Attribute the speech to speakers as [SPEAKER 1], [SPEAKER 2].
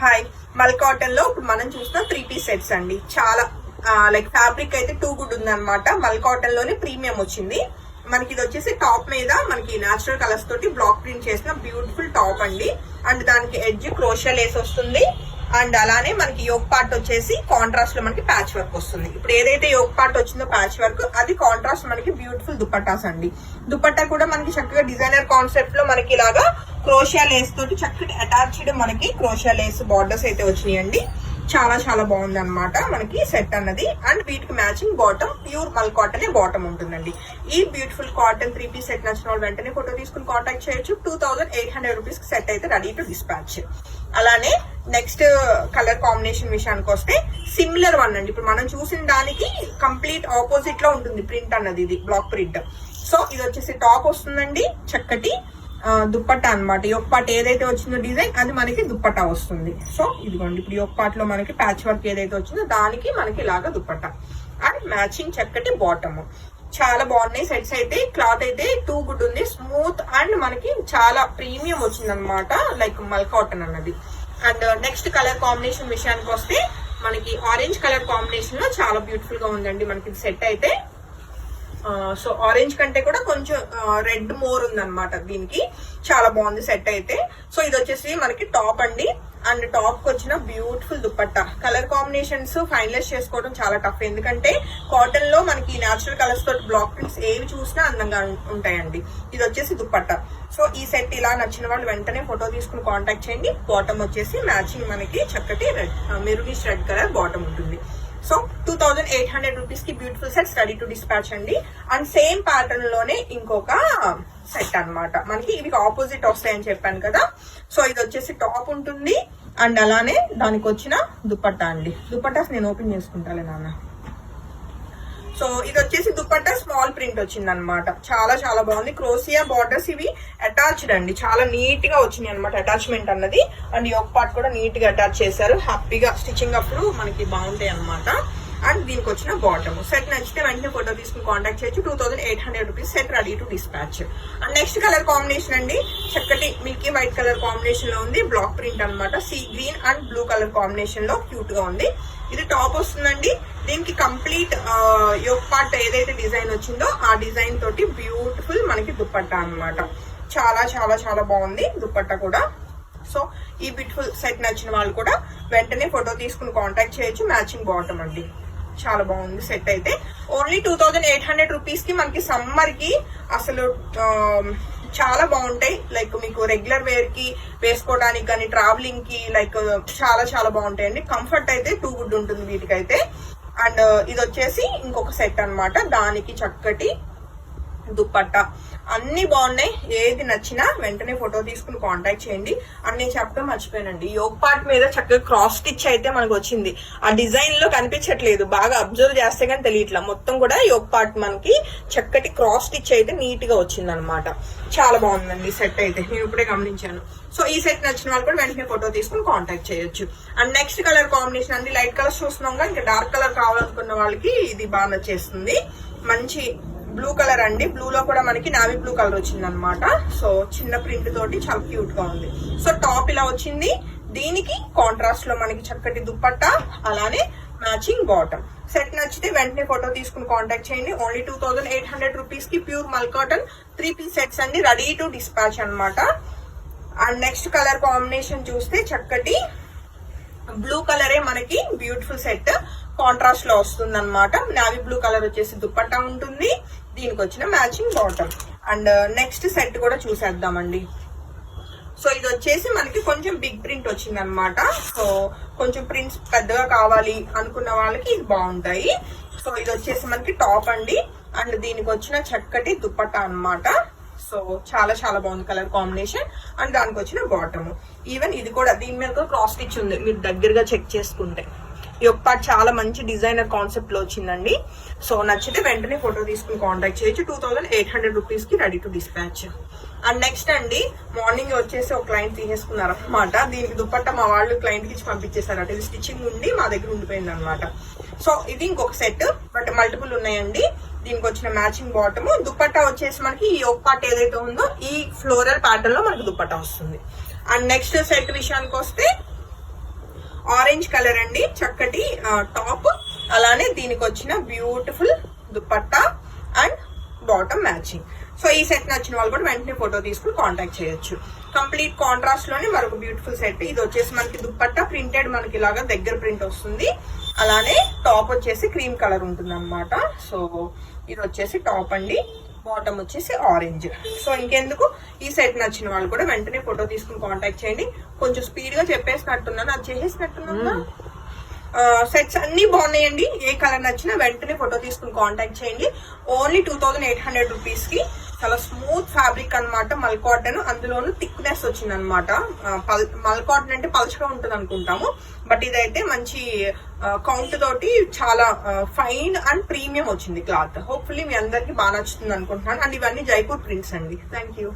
[SPEAKER 1] Hi, మల్ cotton లో ఇప్పుడు మనం చూసిన 3-piece సెట్స్ అండి. చాలా లైక్ ఫ్యాబ్రిక్ అయితే టూ గుడ్ ఉందన్నమాట. మల్ కాటన్ లోనే ప్రీమియం వచ్చింది మనకి. ఇది వచ్చేసి టాప్ మీద మనకి నేచురల్ కలర్స్ తోటి బ్లాక్ ప్రింట్ చేసిన బ్యూటిఫుల్ టాప్ అండి. అండ్ దానికి ఎడ్జ్ క్రోషియా లేస్ వస్తుంది. అండ్ అలానే మనకి యోక్ పార్ట్ వచ్చేసి కాంట్రాస్ట్ లో మనకి ప్యాచ్ వర్క్ వస్తుంది. ఇప్పుడు ఏదైతే యోక్ పార్ట్ వచ్చిందో ప్యాచ్ వర్క్, అది కాంట్రాస్ట్ మనకి బ్యూటిఫుల్ దుపట్టాస్ అండి. దుపట్టా కూడా మనకి చక్కగా డిజైనర్ కాన్సెప్ట్ లో మనకి ఇలాగా క్రోషియా లేస్ తోటి చక్కటి అటాచ్డ్ మనకి క్రోషియా లేస్ బార్డర్స్ అయితే వచ్చినాయండి. చాలా చాలా బాగుంది అనమాట మనకి సెట్ అన్నది. అండ్ వీటికి మ్యాచింగ్ బాటమ్ ప్యూర్ మల్ కాటన్ బాటమ్ ఉంటుందండి. ఈ బ్యూటిఫుల్ కాటన్ 3-piece సెట్ నచ్చిన వాళ్ళు వెంటనే ఫోటో తీసుకుని కాంటాక్ట్ చేయొచ్చు. 2800 రూపీస్ సెట్ అయితే రెడీ టు డిస్పాచ్. అలానే నెక్స్ట్ కలర్ కాంబినేషన్ విషయానికి వస్తే సిమిలర్ వన్ అండి. ఇప్పుడు మనం చూసిన దానికి కంప్లీట్ ఆపోజిట్ లో ఉంటుంది ప్రింట్ అన్నది. ఇది బ్లాక్ ప్రింట్. సో ఇది వచ్చేసి టాప్ వస్తుందండి, చక్కటి దుప్పట్టా అనమాట. యోక్ పార్ట్ ఏదైతే వచ్చిందో డిజైన్ అది మనకి దుప్పట్టా వస్తుంది. సో ఇదిగోండి, ఇప్పుడు యోక్ పార్ట్ లో మనకి ప్యాచ్ వర్క్ ఏదైతే వచ్చిందో దానికి మనకి ఇలాగా దుప్పట్టా అండ్ మ్యాచింగ్ చక్కటి బాటమ్. చాలా బాగున్నాయి సెట్స్ అయితే. క్లాత్ అయితే టూ గుడ్ ఉంది, స్మూత్ అండ్ మనకి చాలా ప్రీమియం వచ్చింది అనమాట, లైక్ మల్ కాటన్ అన్నది. అండ్ నెక్స్ట్ కలర్ కాంబినేషన్ విషయానికి వస్తే మనకి ఆరెంజ్ కలర్ కాంబినేషన్ లో చాలా బ్యూటిఫుల్ గా ఉందండి మనకి సెట్ అయితే. సో ఆరెంజ్ కంటే కూడా కొంచెం రెడ్ మోర్ ఉందన్నమాట దీనికి. చాలా బాగుంది సెట్ అయితే. సో ఇది వచ్చేసి మనకి టాప్ అండి. అండ్ టాప్ కి వచ్చిన beautiful dupatta. Colour combinations finalise చేసుకోవడం చాలా టఫ్, ఎందుకంటే కాటన్ లో మనకి నేచురల్ కలర్స్ తోటి బ్లాక్ ప్రింట్స్ ఏవి చూసినా అందంగా ఉంటాయండి. ఇది వచ్చేసి దుపట్టా. సో ఈ సెట్ ఇలా నచ్చిన వాళ్ళు వెంటనే ఫోటో తీసుకుని కాంటాక్ట్ చేయండి. బాటమ్ వచ్చేసి మ్యాచింగ్ మనకి చక్కటి red maroonish red colour bottom ఉంటుంది. సో 2800 రూపీస్ కి beautiful sets ready to dispatch అండి. అండ్ సేమ్ ప్యాటర్న్ లోనే ఇంకొక సెట్ అన్నమాట మనకి. ఇవి ఆపోజిట్ వస్తాయని చెప్పాను కదా. సో ఇది వచ్చేసి టాప్ ఉంటుంది అండ్ అలానే దానికి వచ్చిన దుపట్టా అండి. దుపట్టాస్ నేను ఓపెన్ చేసుకుంటాలే నాన్న. సో ఇది వచ్చేసి దుపట్టా స్మాల్ ప్రింట్ వచ్చింది అనమాట. చాలా చాలా బాగుంది. క్రోసియా బార్డర్స్ ఇవి అటాచ్డ్ అండి. చాలా నీట్ గా వచ్చినాయి అనమాట అటాచ్మెంట్ అన్నది. అండ్ యోక్ పార్ట్ కూడా నీట్ గా అటాచ్ చేశారు. హ్యాపీగా స్టిచ్చింగ్ అప్పుడు మనకి బాగుంటాయి అనమాట. అండ్ దీనికి వచ్చిన బాటమ్. సెట్ నచ్చితే వెంటనే ఫోటో తీసుకుని కాంటాక్ట్ చేయొచ్చు. 2800 rupees set ready to dispatch. And next colour combination అండి, చక్కటి మిల్కీ వైట్ కలర్ కాంబినేషన్ లో ఉంది. బ్లాక్ ప్రింట్ అనమాట. Sea green and blue colour combination లో క్యూట్ గా ఉంది. ఇది టాప్ వస్తుందండి. దీనికి కంప్లీట్ యోక్ పార్ట్ ఏదైతే డిజైన్ వచ్చిందో ఆ డిజైన్ తోటి బ్యూటిఫుల్ మనకి దుపట్టా అనమాట. చాలా చాలా చాలా బాగుంది దుపట్టా కూడా. సో ఈ బ్యూటిఫుల్ సెట్ నచ్చిన వాళ్ళు కూడా వెంటనే ఫోటో తీసుకుని కాంటాక్ట్ చేయొచ్చు. మ్యాచింగ్ బాటమ్ అండి. చాలా బాగుంది సెట్ అయితే. ఓన్లీ 2800 రూపీస్ కి మనకి సమ్మర్ కి అసలు చాలా బాగుంటాయి. లైక్ మీకు రెగ్యులర్ వేర్ కి వేసుకోవడానికి కానీ ట్రావెలింగ్ కి లైక్ చాలా చాలా బాగుంటాయండి. కంఫర్ట్ అయితే టూ గుడ్ ఉంటుంది వీటికైతే. అండ్ ఇది వచ్చేసి ఇంకొక సెట్ అన్నమాట. దానికి చక్కటి దుపట్టా. అన్ని బాగున్నాయి. ఏది నచ్చినా వెంటనే ఫోటో తీసుకుని కాంటాక్ట్ చేయండి. అన్ని చెప్పడం మర్చిపోయానండి, యోక్ పార్ట్ మీద చక్కగా క్రాస్ స్టిచ్ అయితే మనకు వచ్చింది. ఆ డిజైన్ లో కనిపించట్లేదు, బాగా అబ్జర్వ్ చేస్తే కానీ తెలియట్లా. మొత్తం కూడా యోక్ పార్ట్ మనకి చక్కటి క్రాస్ స్టిచ్ అయితే నీట్ గా వచ్చింది అనమాట. చాలా బాగుందండి సెట్ అయితే, నేను ఇప్పుడే గమనించాను. సో ఈ సెట్ నచ్చిన వాళ్ళు కూడా వెంటనే ఫోటో తీసుకుని కాంటాక్ట్ చేయొచ్చు. అండ్ నెక్స్ట్ కలర్ కాంబినేషన్ అండి, లైట్ కలర్స్ చూస్తున్నాం, ఇంకా డార్క్ కలర్ కావాలనుకున్న వాళ్ళకి ఇది బాగా నచ్చేస్తుంది. మంచి బ్లూ కలర్ అండి. బ్లూ లో కూడా మనకి నావీ బ్లూ కలర్ వచ్చింది అనమాట. సో చిన్న ప్రింట్ తోటి చాలా క్యూట్ గా ఉంది. సో టాప్ ఇలా వచ్చింది. దీనికి కాంట్రాస్ట్ లో మనకి చక్కటి దుపట్టా, అలానే మ్యాచింగ్ బాటమ్. సెట్ నచ్చితే వెంటనే ఫోటో తీసుకుని కాంటాక్ట్ చేయండి. ఓన్లీ 2800 రూపీస్ కి ప్యూర్ మల్ కాటన్ 3-piece సెట్స్ అండి, రెడీ టు డిస్పాచ్ అనమాట. అండ్ నెక్స్ట్ కలర్ కాంబినేషన్ చూస్తే చక్కటి బ్లూ కలరే మనకి బ్యూటిఫుల్ సెట్ కాంట్రాస్ట్ లో వస్తుంది అనమాట. నావీ బ్లూ కలర్ వచ్చేసి దుపట్టా ఉంటుంది. దీనికి వచ్చిన matching bottom. And next set కూడా చూసేద్దామండి. సో ఇది వచ్చేసి మనకి కొంచెం బిగ్ ప్రింట్ వచ్చింది అనమాట. సో కొంచెం ప్రింట్స్ పెద్దగా కావాలి అనుకున్న వాళ్ళకి ఇది బాగుంటాయి. సో ఇది వచ్చేసి మనకి టాప్ అండి. అండ్ దీనికి వచ్చిన చక్కటి దుపట్టా అనమాట. సో చాలా చాలా బాగుంది కలర్ కాంబినేషన్. అండ్ దానికి వచ్చిన బాటమ్. ఈవెన్ ఇది కూడా దీని మీద క్రాస్ స్టిచ్ ఉంది, మీరు దగ్గరగా చెక్ చేసుకుంటే. ఈ యొక్క పార్ట్ చాలా మంచి డిజైనర్ కాన్సెప్ట్ లో వచ్చిందండి. సో నచ్చితే వెంటనే ఫోటో తీసుకుని కాంటాక్ట్ చేయొచ్చు. 2800 రూపీస్ కి ready to dispatch. And next అండి, మార్నింగ్ వచ్చేసి ఒక క్లయింట్ తీసేసుకున్నారు అనమాట. దీనికి దుపట్టా మా వాళ్ళు క్లయింట్ కి ఇచ్చి పంపించేశారట. ఇది స్టిచ్చింగ్ ఉండి మా దగ్గర ఉండిపోయింది అనమాట. సో ఇది ఇంకొక సెట్, బట్ మల్టిపుల్ ఉన్నాయండి. దీనికి వచ్చిన మ్యాచింగ్ బాటమ్. దుపట్టా వచ్చేసి మనకి ఈ యోక్ పార్ట్ ఏదైతే ఉందో ఈ ఫ్లోరల్ ప్యాటర్న్ లో మనకి దుపట్టా వస్తుంది. అండ్ నెక్స్ట్ సెట్ విషయానికి వస్తే ఆరెంజ్ కలర్ అండి, చక్కటి టాప్, అలానే దీనికి వచ్చిన beautiful dupatta and bottom matching. So ఈ సెట్ నచ్చిన వాళ్ళు కూడా వెంటనే ఫోటో తీసుకుని కాంటాక్ట్ చేయొచ్చు. కంప్లీట్ కాంట్రాస్ట్ లోనే మరొక బ్యూటిఫుల్ సెట్. ఇది వచ్చేసి మనకి దుపట్టా ప్రింటెడ్, మనకి ఇలాగా దగ్గర ప్రింట్ వస్తుంది. అలానే టాప్ వచ్చేసి క్రీమ్ కలర్ ఉంటుంది అనమాట. సో ఇది వచ్చేసి టాప్ అండి, బాటమ్ వచ్చేసి ఆరెంజ్. సో ఇంకెందుకు, ఈ సెట్ నచ్చిన వాళ్ళు కూడా వెంటనే ఫోటో తీసుకుని కాంటాక్ట్ చేయండి. కొంచెం స్పీడ్ గా చెప్పేసినట్టున్నాను, అది చేసేసినట్టున్నా. సెట్స్ అన్ని బాగున్నాయండి. ఏ కలర్ నచ్చినా వెంటనే ఫోటో తీసుకుని కాంటాక్ట్ చేయండి. ఓన్లీ 2800 రూపీస్ కి చాలా స్మూత్ ఫ్యాబ్రిక్ అనమాట, మల్ కాటన్. అందులోనూ థిక్నెస్ వచ్చింది అనమాట. మల్ కాటన్ అంటే పలుచగా ఉంటుంది అనుకుంటాము, బట్ ఇదైతే మంచి కౌంట్ తోటి చాలా ఫైన్ అండ్ ప్రీమియం వచ్చింది క్లాత్. హోప్ఫుల్లీ మీ అందరికి బాగా నచ్చుతుంది అనుకుంటున్నాను. అండ్ ఇవన్నీ జైపూర్ ప్రింట్స్ అండి. Thank you.